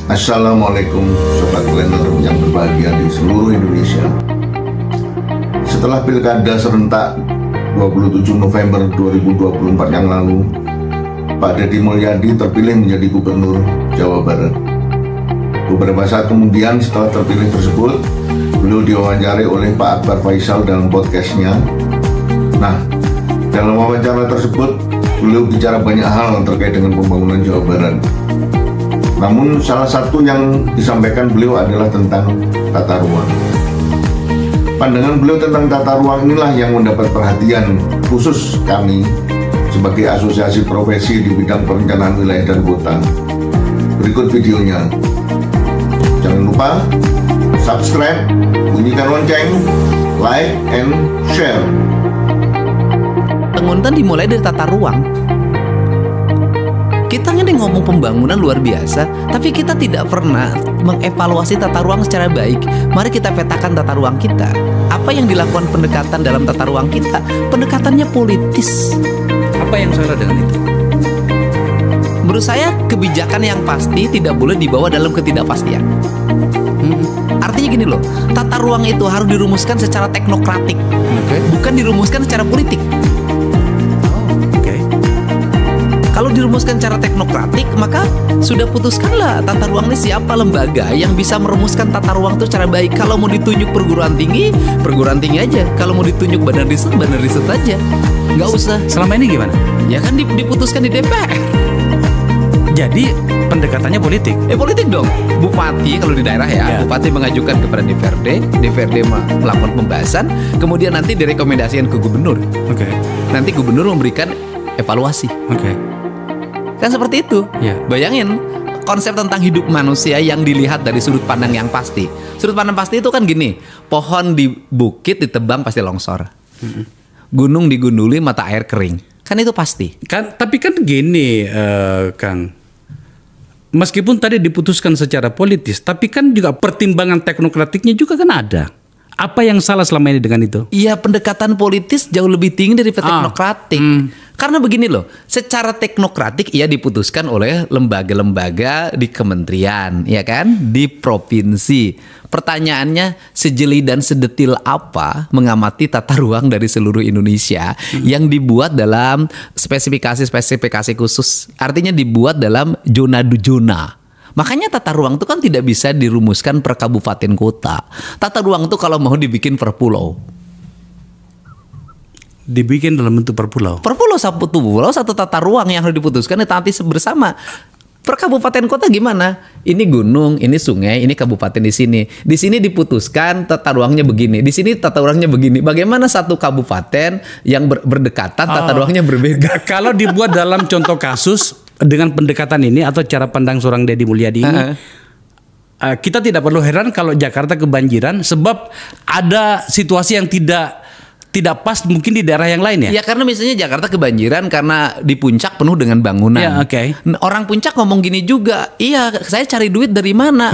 Assalamualaikum Sobat Planner yang berbahagia di seluruh Indonesia. Setelah Pilkada serentak 27 November 2024 yang lalu, Pak Deddy Mulyadi terpilih menjadi Gubernur Jawa Barat. Beberapa saat kemudian setelah terpilih tersebut, beliau diwawancari oleh Pak Akbar Faisal dalam podcastnya. Nah, dalam wawancara tersebut, beliau bicara banyak hal terkait dengan pembangunan Jawa Barat. Namun salah satu yang disampaikan beliau adalah tentang tata ruang. Pandangan beliau tentang tata ruang inilah yang mendapat perhatian khusus kami sebagai asosiasi profesi di bidang perencanaan wilayah dan kota. Berikut videonya. Jangan lupa subscribe, bunyikan lonceng, like, and share. Pembangunan dimulai dari tata ruang. Kita ini ngomong pembangunan luar biasa, tapi kita tidak pernah mengevaluasi tata ruang secara baik. Mari kita petakan tata ruang kita. Apa yang dilakukan pendekatan dalam tata ruang kita? Pendekatannya politis. Apa yang salah dengan itu? Menurut saya kebijakan yang pasti tidak boleh dibawa dalam ketidakpastian. Artinya gini loh, tata ruang itu harus dirumuskan secara teknokratik, bukan dirumuskan secara politik. Kalau dirumuskan secara teknokratik, maka sudah putuskanlah tata ruang ini siapa lembaga yang bisa merumuskan tata ruang itu secara baik. Kalau mau ditunjuk perguruan tinggi aja. Kalau mau ditunjuk badan riset aja. Nggak usah. Selama ini gimana? Ya kan diputuskan di DPR. Jadi pendekatannya politik? Politik dong. Bupati kalau di daerah ya. Bupati mengajukan kepada DPRD melakukan pembahasan, kemudian nanti direkomendasikan ke gubernur. Nanti gubernur memberikan evaluasi. Kan seperti itu. Bayangin konsep tentang hidup manusia yang dilihat dari sudut pandang yang pasti. Sudut pandang pasti itu kan gini, pohon di bukit ditebang pasti longsor, gunung digunduli mata air kering. Kan itu pasti. Tapi kan gini, Kang, meskipun tadi diputuskan secara politis, tapi kan juga pertimbangan teknokratiknya juga kan ada. Apa yang salah selama ini dengan itu? Iya, pendekatan politis jauh lebih tinggi dari teknokratik. Karena begini loh, secara teknokratik ia diputuskan oleh lembaga-lembaga di kementerian, ya kan, di provinsi. Pertanyaannya, sejeli dan sedetil apa mengamati tata ruang dari seluruh Indonesia yang dibuat dalam spesifikasi khusus, artinya dibuat dalam zona. Makanya tata ruang itu kan tidak bisa dirumuskan per kabupaten kota. Tata ruang itu kalau mau dibikin per pulau. Dibikin dalam bentuk per pulau. Per pulau satu tata ruang yang harus diputuskan nanti bersama. Per kabupaten kota gimana? Ini gunung, ini sungai, ini kabupaten di sini. Di sini diputuskan tata ruangnya begini. Di sini tata ruangnya begini. Bagaimana satu kabupaten yang berdekatan tata ruangnya berbeda? Kalau dibuat dalam contoh kasus dengan pendekatan ini atau cara pandang seorang Deddy Mulyadi ini, kita tidak perlu heran kalau Jakarta kebanjiran sebab ada situasi yang tidak pas mungkin di daerah yang lain ya. Ya karena misalnya Jakarta kebanjiran karena di puncak penuh dengan bangunan. Orang puncak ngomong gini juga, iya saya cari duit dari mana?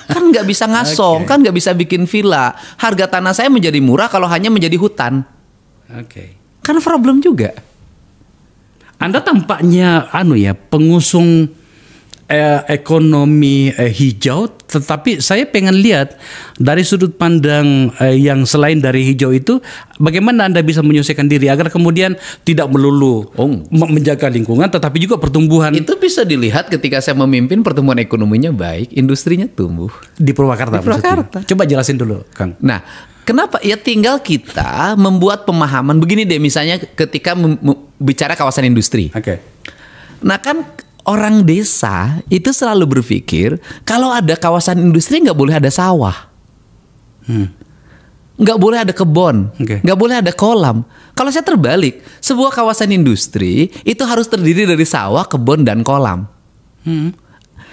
Kan nggak bisa ngasong, kan nggak bisa bikin villa. Harga tanah saya menjadi murah kalau hanya menjadi hutan. Kan problem juga. Anda tampaknya pengusung ekonomi hijau, tetapi saya pengen lihat dari sudut pandang yang selain dari hijau itu, bagaimana Anda bisa menyelesaikan diri agar kemudian tidak melulu menjaga lingkungan, tetapi juga pertumbuhan. Itu bisa dilihat ketika saya memimpin pertumbuhan ekonominya baik, industrinya tumbuh. Di Purwakarta. Coba jelasin dulu, Kang. Nah, kenapa? Ya tinggal kita membuat pemahaman begini deh, misalnya ketika bicara kawasan industri. Nah kan orang desa itu selalu berpikir kalau ada kawasan industri nggak boleh ada sawah, nggak boleh ada kebun, nggak boleh ada kolam. Kalau saya terbalik, sebuah kawasan industri itu harus terdiri dari sawah, kebun, dan kolam.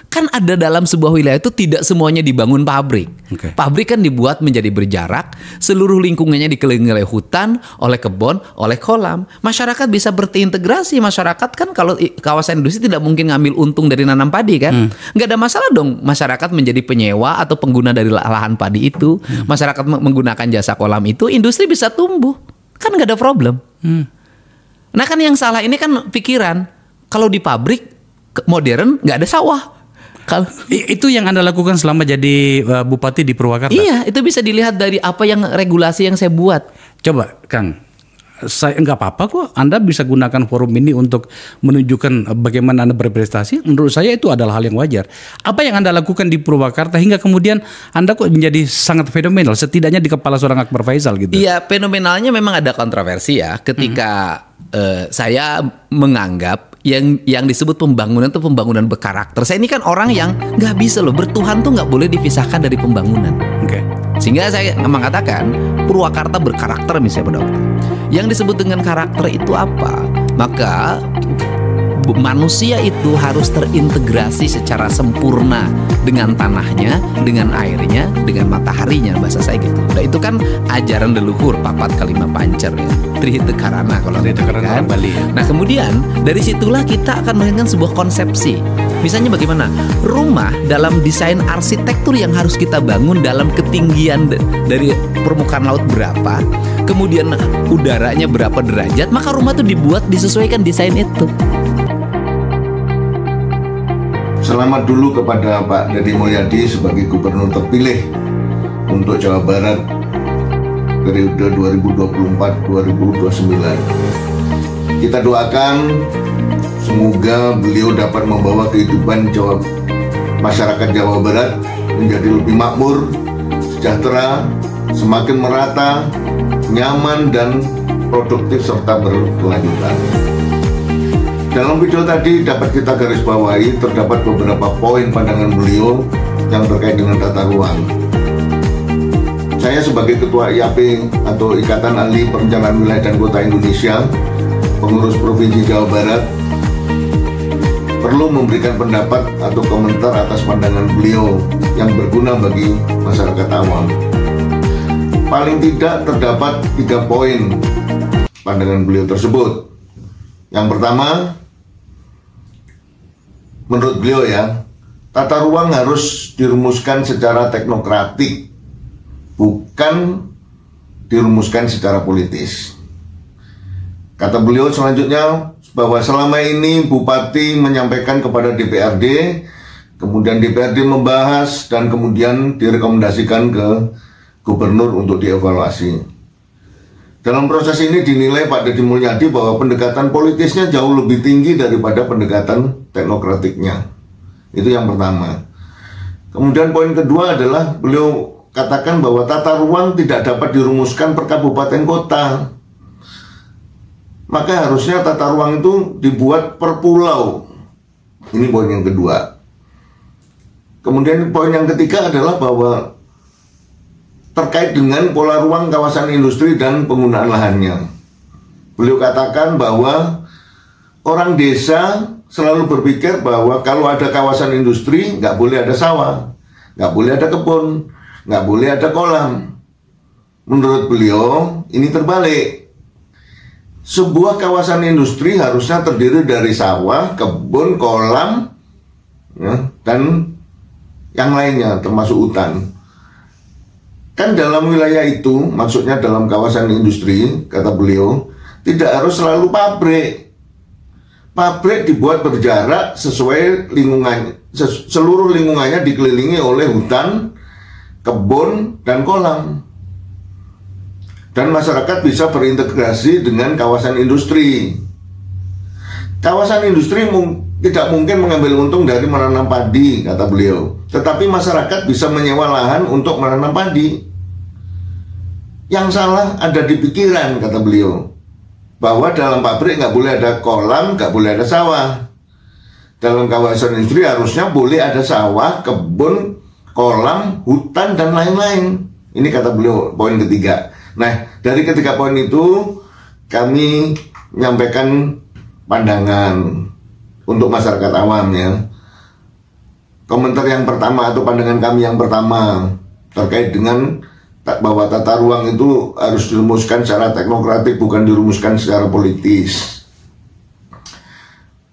Kan ada dalam sebuah wilayah itu tidak semuanya dibangun pabrik. Pabrik kan dibuat menjadi berjarak, seluruh lingkungannya dikelilingi oleh hutan, oleh kebun, oleh kolam. Masyarakat bisa berintegrasi. Masyarakat kan kalau kawasan industri tidak mungkin ngambil untung dari nanam padi kan. Nggak ada masalah dong masyarakat menjadi penyewa atau pengguna dari lahan padi itu. Masyarakat menggunakan jasa kolam itu, industri bisa tumbuh. Kan nggak ada problem. Nah kan yang salah ini kan pikiran. Kalau di pabrik modern nggak ada sawah. Kalau Itu yang Anda lakukan selama jadi bupati di Purwakarta? iya, itu bisa dilihat dari apa yang regulasi yang saya buat. Coba Kang, saya nggak apa-apa kok. Anda bisa gunakan forum ini untuk menunjukkan bagaimana Anda berprestasi. Menurut saya itu adalah hal yang wajar. Apa yang Anda lakukan di Purwakarta hingga kemudian Anda kok menjadi sangat fenomenal, setidaknya di kepala seorang Akbar Faisal gitu. Iya, fenomenalnya memang ada kontroversi ya. Ketika saya menganggap yang disebut pembangunan itu pembangunan berkarakter. Saya ini kan orang yang nggak bisa loh, bertuhan tuh nggak boleh dipisahkan dari pembangunan. Oke. Sehingga saya mengatakan Purwakarta berkarakter misalnya Pak Dokter. Yang disebut dengan karakter itu apa? Maka manusia itu harus terintegrasi secara sempurna dengan tanahnya, dengan airnya, dengan mataharinya, bahasa saya gitu. Nah itu kan ajaran leluhur papat kalima pancer ya, trihite karana kalau Trihite karana kan. Bali. Nah kemudian dari situlah kita akan melahirkan sebuah konsepsi. Misalnya bagaimana rumah dalam desain arsitektur yang harus kita bangun dalam ketinggian dari permukaan laut berapa, kemudian udaranya berapa derajat, maka rumah itu dibuat disesuaikan desain itu. Selamat dulu kepada Pak Deddy Mulyadi sebagai gubernur terpilih untuk Jawa Barat periode 2024-2029. Kita doakan semoga beliau dapat membawa kehidupan masyarakat Jawa Barat menjadi lebih makmur, sejahtera, semakin merata, nyaman dan produktif serta berkelanjutan. Dalam video tadi dapat kita garis bawahi terdapat beberapa poin pandangan beliau yang terkait dengan tata ruang. Saya sebagai Ketua IAP atau Ikatan Ahli Perencanaan Wilayah dan Kota Indonesia, pengurus Provinsi Jawa Barat, perlu memberikan pendapat atau komentar atas pandangan beliau yang berguna bagi masyarakat awam. Paling tidak terdapat 3 poin pandangan beliau tersebut. Yang pertama, menurut beliau ya, tata ruang harus dirumuskan secara teknokratik, bukan dirumuskan secara politis. Kata beliau selanjutnya bahwa selama ini Bupati menyampaikan kepada DPRD, kemudian DPRD membahas dan kemudian direkomendasikan ke Gubernur untuk dievaluasi. Dalam proses ini dinilai Pak Deddy Mulyadi bahwa pendekatan politisnya jauh lebih tinggi daripada pendekatan teknokratiknya. Itu yang pertama. Kemudian poin kedua adalah beliau katakan bahwa tata ruang tidak dapat dirumuskan per kabupaten kota. Maka harusnya tata ruang itu dibuat per pulau. Ini poin yang kedua. Kemudian poin yang ketiga adalah bahwa terkait dengan pola ruang kawasan industri dan penggunaan lahannya. Beliau katakan bahwa orang desa selalu berpikir bahwa kalau ada kawasan industri nggak boleh ada sawah, nggak boleh ada kebun, nggak boleh ada kolam. Menurut beliau ini terbalik. Sebuah kawasan industri harusnya terdiri dari sawah, kebun, kolam, ya, dan yang lainnya termasuk hutan. Kan dalam wilayah itu, maksudnya dalam kawasan industri, kata beliau, tidak harus selalu pabrik. Pabrik dibuat berjarak sesuai lingkungan, seluruh lingkungannya dikelilingi oleh hutan, kebun, dan kolam. Dan masyarakat bisa berintegrasi dengan kawasan industri. Kawasan industri tidak mungkin mengambil untung dari menanam padi, kata beliau. Tetapi masyarakat bisa menyewa lahan untuk menanam padi. Yang salah ada di pikiran, kata beliau, bahwa dalam pabrik nggak boleh ada kolam, nggak boleh ada sawah. Dalam kawasan industri harusnya boleh ada sawah, kebun, kolam, hutan, dan lain-lain. Ini kata beliau, poin ketiga. Nah, dari ketiga poin itu kami menyampaikan pandangan untuk masyarakat awam ya. Komentar yang pertama atau pandangan kami yang pertama terkait dengan bahwa tata ruang itu harus dirumuskan secara teknokratik, bukan dirumuskan secara politis.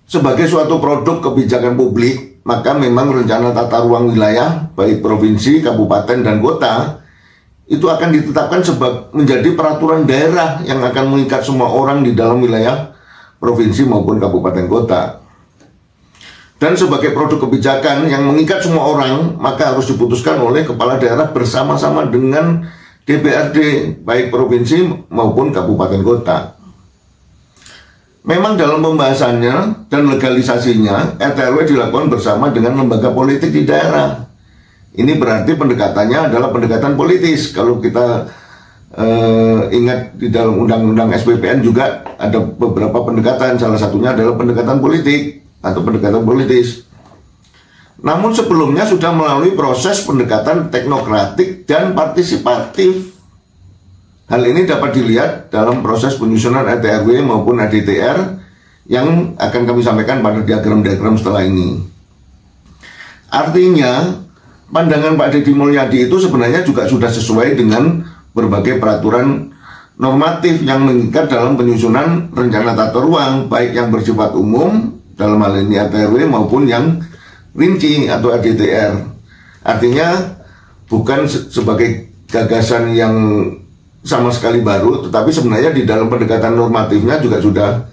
Sebagai suatu produk kebijakan publik, maka memang rencana tata ruang wilayah baik provinsi, kabupaten, dan kota itu akan ditetapkan menjadi peraturan daerah yang akan mengikat semua orang di dalam wilayah provinsi maupun kabupaten kota. dan sebagai produk kebijakan yang mengikat semua orang, maka harus diputuskan oleh kepala daerah bersama-sama dengan DPRD, baik provinsi maupun kabupaten kota. Memang dalam pembahasannya dan legalisasinya, RT/RW dilakukan bersama dengan lembaga politik di daerah. Ini berarti pendekatannya adalah pendekatan politis. Kalau kita ingat di dalam undang-undang SPPN juga ada beberapa pendekatan, salah satunya adalah pendekatan politik atau pendekatan politis. Namun sebelumnya sudah melalui proses pendekatan teknokratik dan partisipatif. Hal ini dapat dilihat dalam proses penyusunan RT/RW maupun RDTR yang akan kami sampaikan pada diagram-diagram setelah ini. Artinya, pandangan Pak Deddy Mulyadi itu sebenarnya juga sudah sesuai dengan berbagai peraturan normatif yang mengikat dalam penyusunan rencana tata ruang, baik yang bersifat umum dalam hal ini RT/RW maupun yang rinci atau RDTR. Artinya bukan sebagai gagasan yang sama sekali baru, tetapi sebenarnya di dalam pendekatan normatifnya juga sudah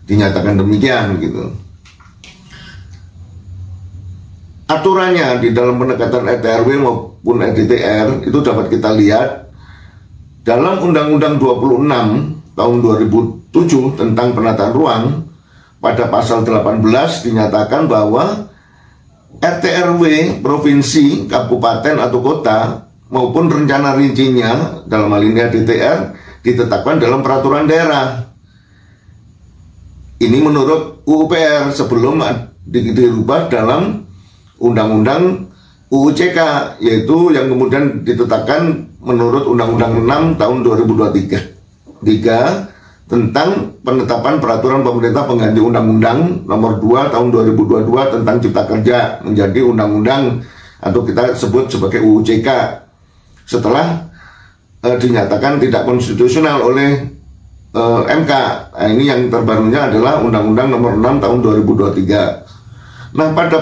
dinyatakan demikian gitu. Aturannya di dalam pendekatan RT/RW maupun RDTR itu dapat kita lihat dalam Undang-Undang 26 tahun 2007 tentang penataan ruang. Pada pasal 18 dinyatakan bahwa RT/RW provinsi, kabupaten atau kota maupun rencana rincinya dalam hal ini RDTR ditetapkan dalam peraturan daerah. Ini menurut UUPR sebelum dirubah dalam Undang-Undang UUCK, yaitu yang kemudian ditetapkan menurut Undang-Undang 6 tahun 2023 tentang penetapan peraturan pemerintah pengganti Undang-Undang nomor 2 tahun 2022 tentang Cipta Kerja menjadi Undang-Undang atau kita sebut sebagai UUCK setelah dinyatakan tidak konstitusional oleh MK. Nah, ini yang terbarunya adalah Undang-Undang nomor 6 tahun 2023. Nah, pada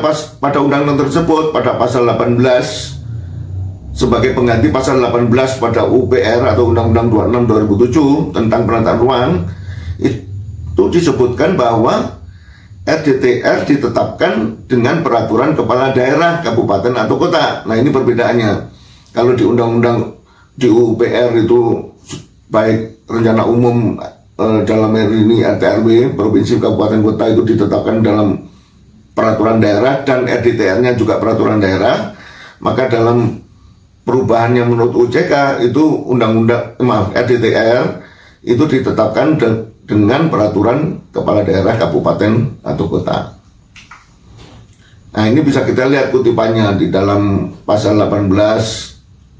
undang-undang tersebut pada pasal 18 sebagai pengganti pasal 18 pada UPR atau Undang-Undang 26 2007 tentang penataan ruang itu disebutkan bahwa RDTR ditetapkan dengan peraturan kepala daerah, kabupaten atau kota. Nah, ini perbedaannya. Kalau di undang-undang di UPR itu baik rencana umum dalam ini RT/RW provinsi, kabupaten, kota itu ditetapkan dalam peraturan daerah dan RDTR-nya juga peraturan daerah, maka dalam perubahan yang menurut UCK itu RDTR itu ditetapkan dengan peraturan kepala daerah, kabupaten atau kota. Nah, ini bisa kita lihat kutipannya di dalam pasal 18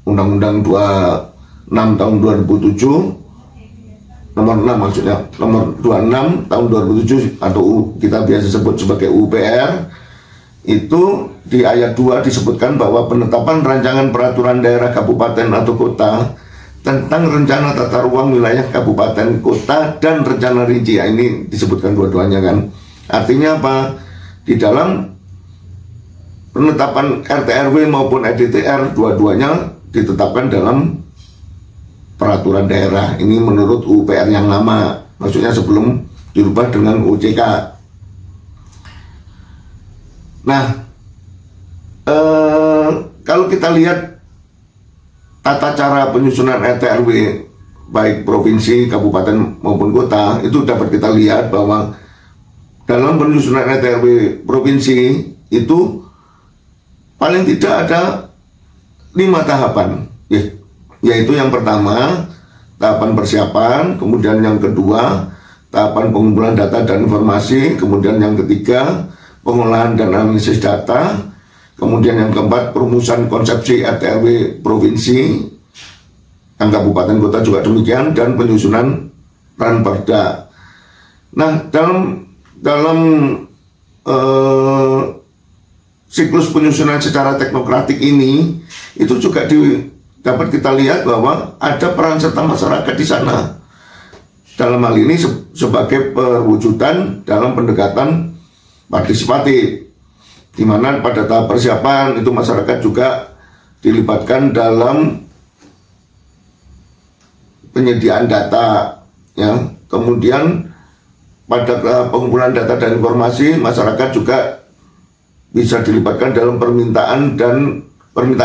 Undang-Undang 26 tahun 2007 nomor 6 maksudnya, nomor 26 tahun 2007 atau kita biasa sebut sebagai UPR. Itu di ayat 2 disebutkan bahwa penetapan rancangan peraturan daerah, kabupaten atau kota tentang rencana tata ruang wilayah kabupaten, kota dan rencana rinci. Ini disebutkan dua-duanya kan. Artinya apa? Di dalam penetapan RT/RW maupun RDTR dua-duanya ditetapkan dalam peraturan daerah. Ini menurut UPR yang lama, maksudnya sebelum dirubah dengan UCK. Nah, kalau kita lihat tata cara penyusunan RT/RW baik provinsi, kabupaten maupun kota, itu dapat kita lihat bahwa dalam penyusunan RT/RW provinsi itu paling tidak ada 5 tahapan, yaitu yang pertama tahapan persiapan, kemudian yang kedua tahapan pengumpulan data dan informasi, kemudian yang ketiga pengolahan dan analisis data, kemudian yang keempat perumusan konsepsi RT/RW provinsi, yang kabupaten kota juga demikian, dan penyusunan ranperda. Nah, dalam siklus penyusunan secara teknokratik ini itu juga dapat kita lihat bahwa ada peran serta masyarakat di sana. Dalam hal ini sebagai perwujudan dalam pendekatan partisipatif, di mana pada tahap persiapan itu masyarakat juga dilibatkan dalam penyediaan data, ya. Kemudian pada pengumpulan data dan informasi masyarakat juga bisa dilibatkan dalam permintaan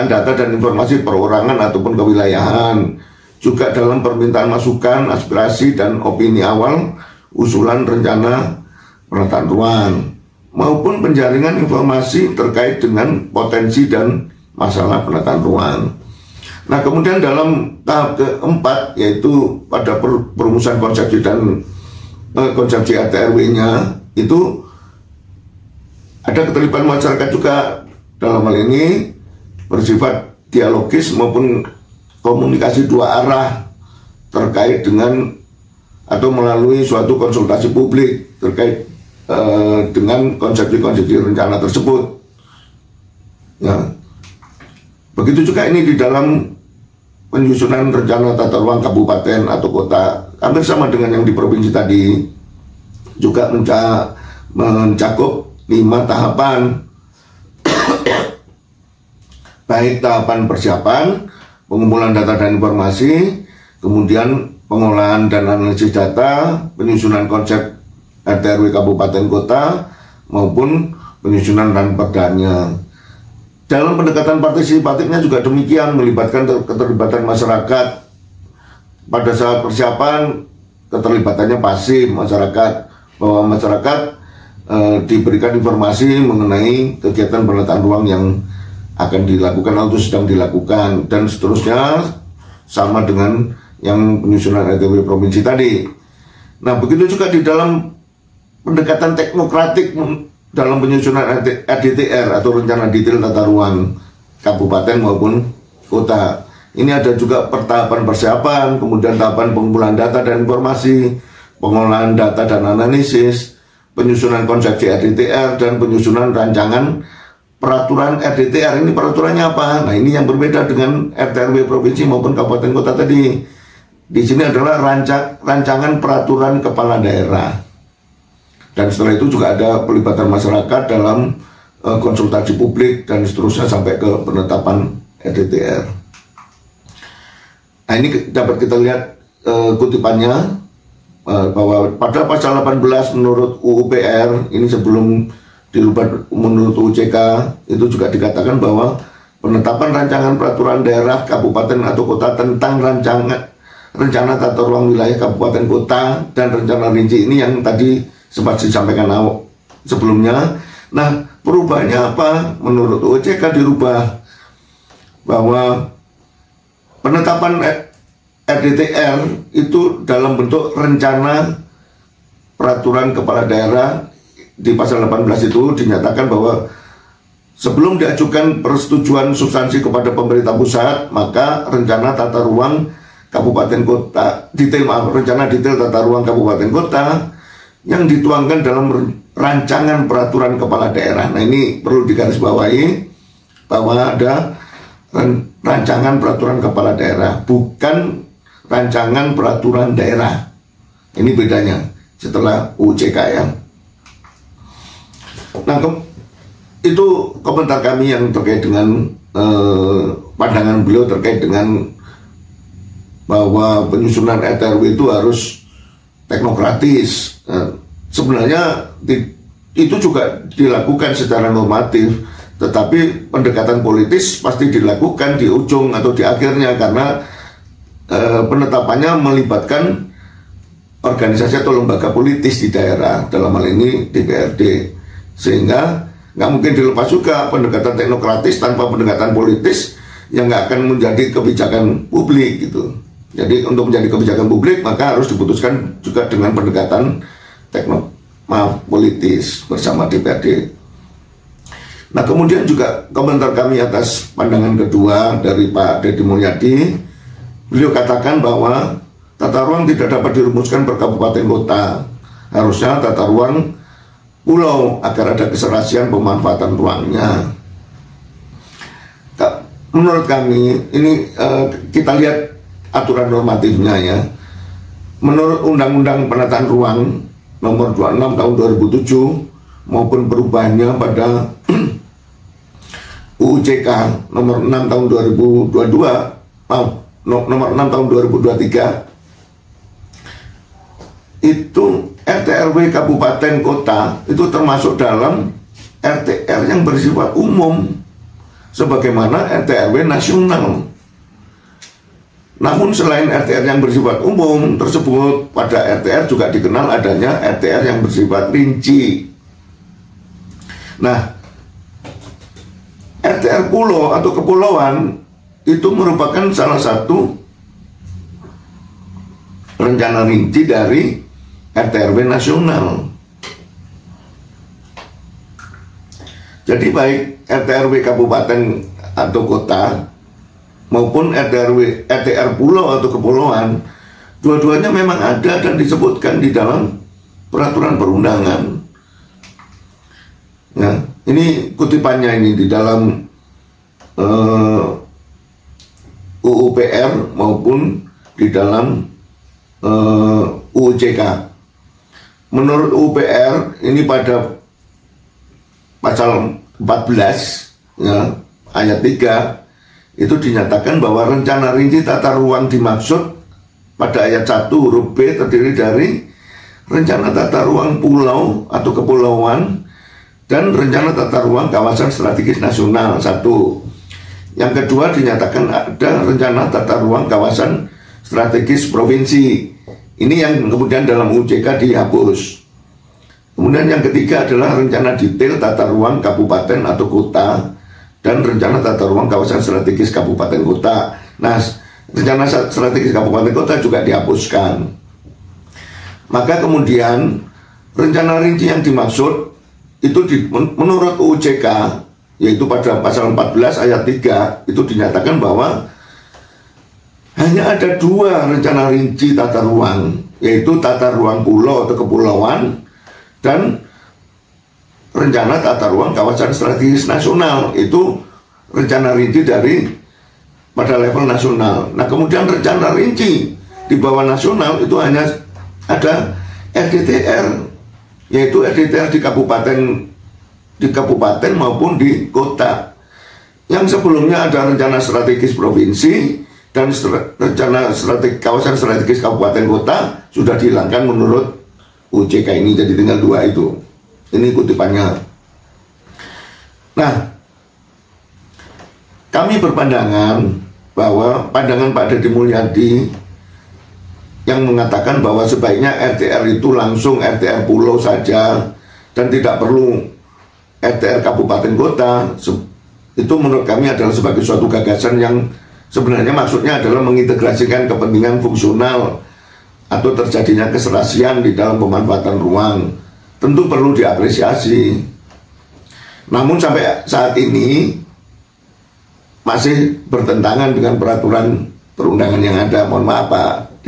data dan informasi perorangan ataupun kewilayahan, juga dalam permintaan masukan, aspirasi dan opini awal, usulan rencana penataan ruang, maupun penjaringan informasi terkait dengan potensi dan masalah penataan ruang. Nah, kemudian dalam tahap keempat, yaitu pada perumusan konsepsi dan konsepsi RT/RW-nya, itu ada keterlibatan masyarakat juga. Dalam hal ini bersifat dialogis maupun komunikasi dua arah terkait dengan atau melalui suatu konsultasi publik terkait dengan konsepsi-konsepsi rencana tersebut. Ya. Begitu juga ini di dalam penyusunan rencana tata ruang kabupaten atau kota, hampir sama dengan yang di provinsi tadi, juga mencakup 5 tahapan. Baik tahapan persiapan, pengumpulan data dan informasi, kemudian pengolahan dan analisis data, penyusunan konsep RT/RW kabupaten kota, maupun penyusunan ranperdanya. Dalam pendekatan partisipatifnya juga demikian, melibatkan keterlibatan masyarakat. Pada saat persiapan, keterlibatannya pasif masyarakat, bahwa masyarakat diberikan informasi mengenai kegiatan penataan ruang yang akan dilakukan atau sedang dilakukan, dan seterusnya, sama dengan yang penyusunan RT/RW provinsi tadi. Nah, begitu juga di dalam pendekatan teknokratik dalam penyusunan RDTR atau rencana detail tata ruang kabupaten maupun kota. Ini ada juga tahapan persiapan, kemudian tahapan pengumpulan data dan informasi, pengolahan data dan analisis, penyusunan konsepsi RDTR, dan penyusunan rancangan peraturan RDTR. Ini peraturannya apa? Nah, ini yang berbeda dengan RT/RW provinsi maupun kabupaten kota tadi. Di sini adalah rancangan peraturan kepala daerah. Dan setelah itu juga ada pelibatan masyarakat dalam konsultasi publik dan seterusnya sampai ke penetapan RDTR. Nah, ini dapat kita lihat kutipannya bahwa pada pasal 18 menurut UU-PR, ini sebelum dirubah menurut UU-CK, itu juga dikatakan bahwa penetapan rancangan peraturan daerah kabupaten atau kota tentang rencana tata ruang wilayah kabupaten kota dan rencana rinci ini yang tadi sempat disampaikan sebelumnya. Nah, perubahannya apa? Menurut UU-CK dirubah bahwa penetapan RDTR itu dalam bentuk rencana peraturan kepala daerah. Di pasal 18 itu dinyatakan bahwa sebelum diajukan persetujuan substansi kepada pemerintah pusat, maka rencana tata ruang kabupaten kota, rencana detail tata ruang kabupaten kota yang dituangkan dalam rancangan peraturan kepala daerah. Nah, ini perlu digarisbawahi bahwa ada rancangan peraturan kepala daerah, bukan rancangan peraturan daerah. Ini bedanya setelah UU-CK ya. Nah, itu komentar kami yang terkait dengan pandangan beliau terkait dengan bahwa penyusunan RT/RW itu harus teknokratis. Sebenarnya itu juga dilakukan secara normatif, tetapi pendekatan politis pasti dilakukan di ujung atau di akhirnya, karena penetapannya melibatkan organisasi atau lembaga politis di daerah, dalam hal ini DPRD. Sehingga nggak mungkin dilepas juga pendekatan teknokratis tanpa pendekatan politis yang nggak akan menjadi kebijakan publik gitu. Jadi untuk menjadi kebijakan publik maka harus diputuskan juga dengan pendekatan politis bersama DPRD. Nah, kemudian juga komentar kami atas pandangan kedua dari Pak Deddy Mulyadi. Beliau katakan bahwa tata ruang tidak dapat dirumuskan per kabupaten kota. Harusnya tata ruang pulau agar ada keserasian pemanfaatan ruangnya. Menurut kami ini kita lihat aturan normatifnya ya. Menurut Undang-Undang Penataan Ruang Nomor 26 Tahun 2007 maupun perubahannya pada UU-CK Nomor 6 Tahun 2022, Nomor 6 Tahun 2023, itu RT/RW kabupaten kota itu termasuk dalam RTR yang bersifat umum sebagaimana RT/RW nasional. Namun selain RTR yang bersifat umum tersebut, pada RTR juga dikenal adanya RTR yang bersifat rinci. Nah, RTR pulau atau kepulauan itu merupakan salah satu rencana rinci dari RT/RW nasional. Jadi baik RT/RW kabupaten atau kota maupun RTR pulau atau kepulauan, dua-duanya memang ada dan disebutkan di dalam peraturan perundangan. Nah, ini kutipannya ini di dalam UU PR maupun di dalam UU JK. Menurut UU PR ini pada pasal 14 ya, ayat 3 itu dinyatakan bahwa rencana rinci tata ruang dimaksud pada ayat 1 huruf B terdiri dari rencana tata ruang pulau atau kepulauan dan rencana tata ruang kawasan strategis nasional 1. Yang kedua dinyatakan ada rencana tata ruang kawasan strategis provinsi. Ini yang kemudian dalam UJK dihapus. Kemudian yang ketiga adalah rencana detail tata ruang kabupaten atau kota dan rencana tata ruang kawasan strategis kabupaten kota. Nah, rencana strategis kabupaten kota juga dihapuskan. Maka kemudian rencana rinci yang dimaksud itu menurut UJK, yaitu pada pasal 14 ayat 3 itu dinyatakan bahwa hanya ada 2 rencana rinci tata ruang, yaitu tata ruang pulau atau kepulauan dan rencana tata ruang kawasan strategis nasional. Itu rencana rinci dari pada level nasional. Nah, kemudian rencana rinci di bawah nasional itu hanya ada RDTR, yaitu RDTR di kabupaten maupun di kota. Yang sebelumnya ada rencana strategis provinsi dan rencana kawasan strategis kabupaten kota sudah dihilangkan menurut UJK ini, jadi tinggal 2 itu. Ini kutipannya. Nah, kami berpandangan bahwa pandangan Pak Deddy Mulyadi yang mengatakan bahwa sebaiknya RTR itu langsung RTR pulau saja dan tidak perlu RTR kabupaten kota, itu menurut kami adalah sebagai suatu gagasan yang sebenarnya maksudnya adalah mengintegrasikan kepentingan fungsional atau terjadinya keserasian di dalam pemanfaatan ruang. Tentu perlu diapresiasi. Namun sampai saat ini masih bertentangan dengan peraturan perundangan yang ada. Mohon maaf Pak.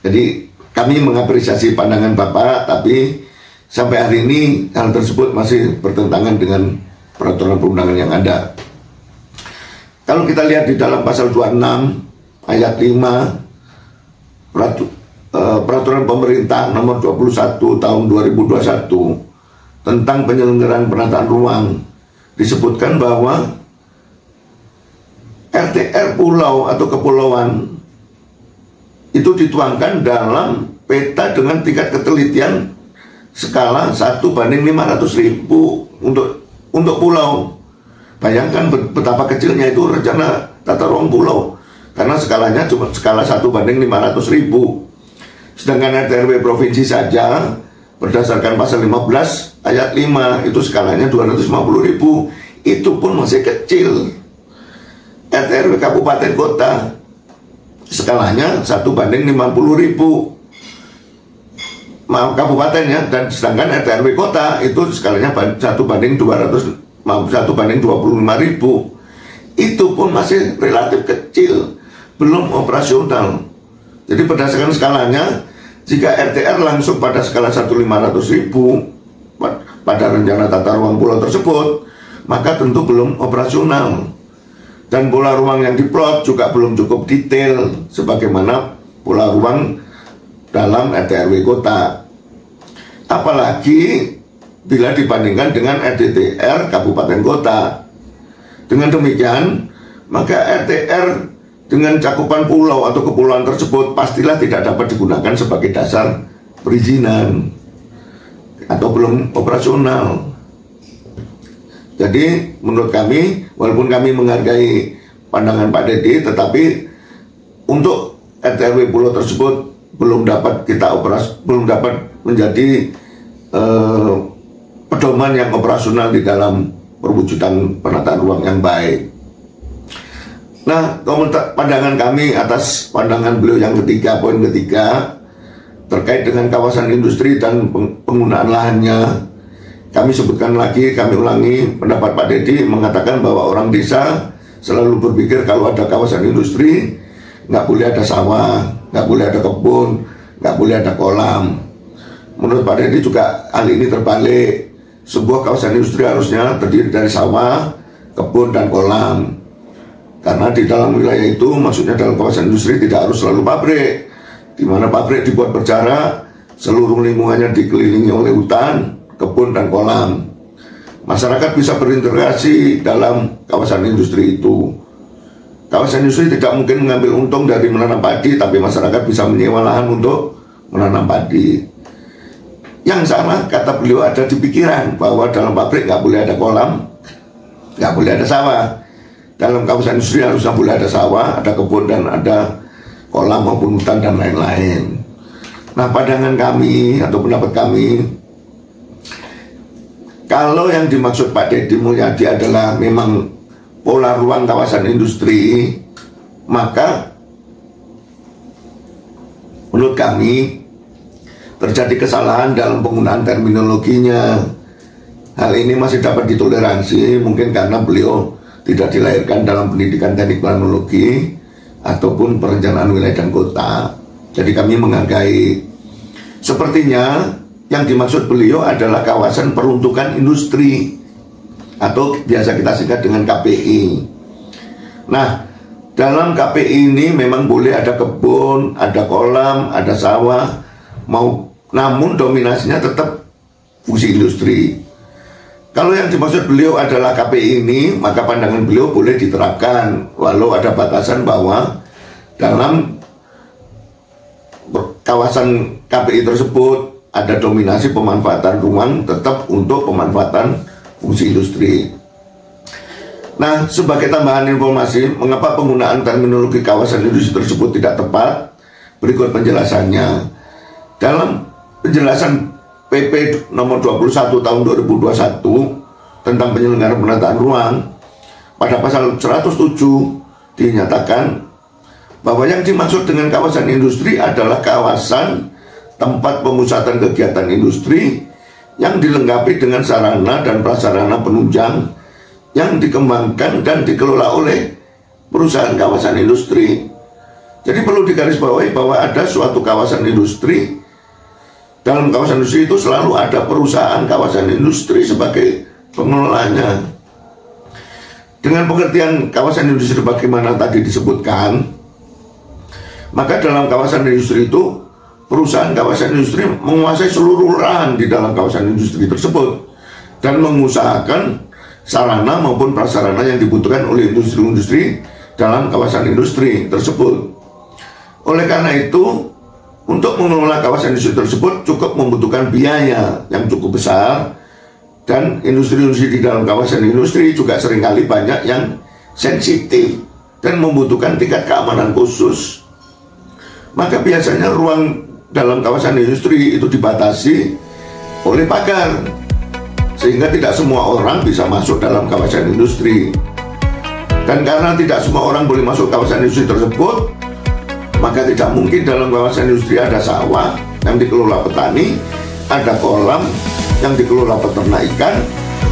Jadi kami mengapresiasi pandangan Bapak, tapi sampai hari ini hal tersebut masih bertentangan dengan peraturan perundangan yang ada. Kalau kita lihat di dalam pasal 26 ayat 5 peraturan pemerintah nomor 21 tahun 2021 tentang penyelenggaraan penataan ruang, disebutkan bahwa RTR pulau atau kepulauan itu dituangkan dalam peta dengan tingkat ketelitian skala 1:500.000 untuk pulau. Bayangkan betapa kecilnya itu rencana tata ruang pulau, karena skalanya cuma skala 1:500.000. Sedangkan RT/RW provinsi saja berdasarkan pasal 15 ayat 5 itu skalanya 250.000. Itu pun masih kecil. RT/RW kabupaten kota skalanya 1:50.000 kabupatennya, dan sedangkan RT/RW kota itu skalanya 1:25.000. Itu pun masih relatif kecil, belum operasional. Jadi berdasarkan skalanya, jika RTR langsung pada skala 1:500.000 pada rencana tata ruang pulau tersebut, maka tentu belum operasional. Dan pola ruang yang diplot juga belum cukup detail sebagaimana pola ruang dalam RT/RW kota. Apalagi bila dibandingkan dengan RDTR kabupaten kota. Dengan demikian, maka RTR dengan cakupan pulau atau kepulauan tersebut pastilah tidak dapat digunakan sebagai dasar perizinan atau belum operasional. Jadi menurut kami, walaupun kami menghargai pandangan Pak Dedi, tetapi untuk RT/RW pulau tersebut belum dapat menjadi pedoman yang operasional di dalam perwujudan penataan ruang yang baik. Nah, pandangan kami atas pandangan beliau yang ketiga, poin ketiga, terkait dengan kawasan industri dan penggunaan lahannya. Kami sebutkan lagi, kami ulangi, pendapat Pak Dedi mengatakan bahwa orang desa selalu berpikir kalau ada kawasan industri, nggak boleh ada sawah, nggak boleh ada kebun, nggak boleh ada kolam. Menurut Pak Dedi juga hal ini terbalik. Sebuah kawasan industri harusnya terdiri dari sawah, kebun, dan kolam. Karena di dalam wilayah itu, maksudnya dalam kawasan industri tidak harus selalu pabrik, di mana pabrik dibuat berjarak, seluruh lingkungannya dikelilingi oleh hutan, kebun, dan kolam. Masyarakat bisa berinteraksi dalam kawasan industri itu. Kawasan industri tidak mungkin mengambil untung dari menanam padi, tapi masyarakat bisa menyewa lahan untuk menanam padi. Yang salah, kata beliau, ada di pikiran bahwa dalam pabrik nggak boleh ada kolam, nggak boleh ada sawah. Dalam kawasan industri harusnya boleh ada sawah, ada kebun, dan ada kolam maupun hutan dan lain-lain. Nah, pandangan kami atau pendapat kami, kalau yang dimaksud Pak Dedi Mulyadi adalah memang pola ruang kawasan industri, maka menurut kami terjadi kesalahan dalam penggunaan terminologinya. Hal ini masih dapat ditoleransi, mungkin karena beliau tidak dilahirkan dalam pendidikan teknik planologi ataupun perencanaan wilayah dan kota. Jadi kami menghargai. Sepertinya yang dimaksud beliau adalah kawasan peruntukan industri atau biasa kita singkat dengan KPI. Nah, dalam KPI ini memang boleh ada kebun, ada kolam, ada sawah, namun dominasinya tetap fungsi industri. Kalau yang dimaksud beliau adalah KPI ini, maka pandangan beliau boleh diterapkan, walau ada batasan bahwa dalam kawasan KPI tersebut ada dominasi pemanfaatan ruang tetap untuk pemanfaatan fungsi industri. Nah, sebagai tambahan informasi, mengapa penggunaan terminologi kawasan industri tersebut tidak tepat? Berikut penjelasannya. Dalam penjelasan PP nomor 21 tahun 2021 tentang penyelenggaraan penataan ruang, pada pasal 107 dinyatakan bahwa yang dimaksud dengan kawasan industri adalah kawasan tempat pemusatan kegiatan industri yang dilengkapi dengan sarana dan prasarana penunjang yang dikembangkan dan dikelola oleh perusahaan kawasan industri. Jadi perlu digarisbawahi bahwa ada suatu kawasan industri. Dalam kawasan industri itu selalu ada perusahaan kawasan industri sebagai pengelolanya. Dengan pengertian kawasan industri bagaimana tadi disebutkan, maka dalam kawasan industri itu perusahaan kawasan industri menguasai seluruh lahan di dalam kawasan industri tersebut dan mengusahakan sarana maupun prasarana yang dibutuhkan oleh industri-industri dalam kawasan industri tersebut. Oleh karena itu, untuk mengelola kawasan industri tersebut cukup membutuhkan biaya yang cukup besar, dan industri-industri di dalam kawasan industri juga seringkali banyak yang sensitif dan membutuhkan tingkat keamanan khusus. Maka biasanya ruang dalam kawasan industri itu dibatasi oleh pagar, sehingga tidak semua orang bisa masuk dalam kawasan industri. Dan karena tidak semua orang boleh masuk kawasan industri tersebut, maka tidak mungkin dalam kawasan industri ada sawah yang dikelola petani, ada kolam yang dikelola peternak ikan,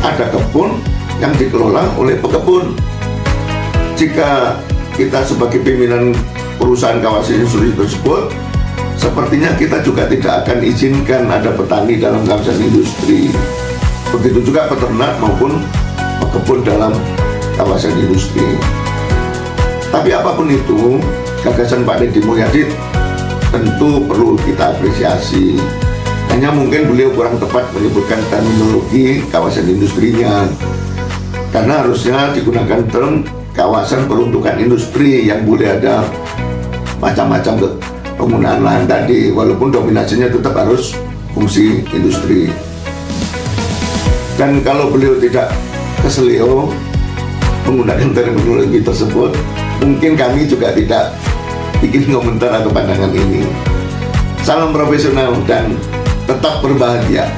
ada kebun yang dikelola oleh pekebun. Jika kita sebagai pimpinan perusahaan kawasan industri tersebut, sepertinya kita juga tidak akan izinkan ada petani dalam kawasan industri. Begitu juga peternak maupun pekebun dalam kawasan industri. Tapi apapun itu, gagasan Pak Dedi Mulyadi tentu perlu kita apresiasi. Hanya mungkin beliau kurang tepat menyebutkan terminologi kawasan industrinya, karena harusnya digunakan term kawasan peruntukan industri yang boleh ada macam-macam penggunaan lahan tadi, walaupun dominasinya tetap harus fungsi industri. Dan kalau beliau tidak keselio menggunakan terminologi tersebut, mungkin kami juga tidak bikin komentar atau pandangan ini. Salam profesional dan tetap berbahagia.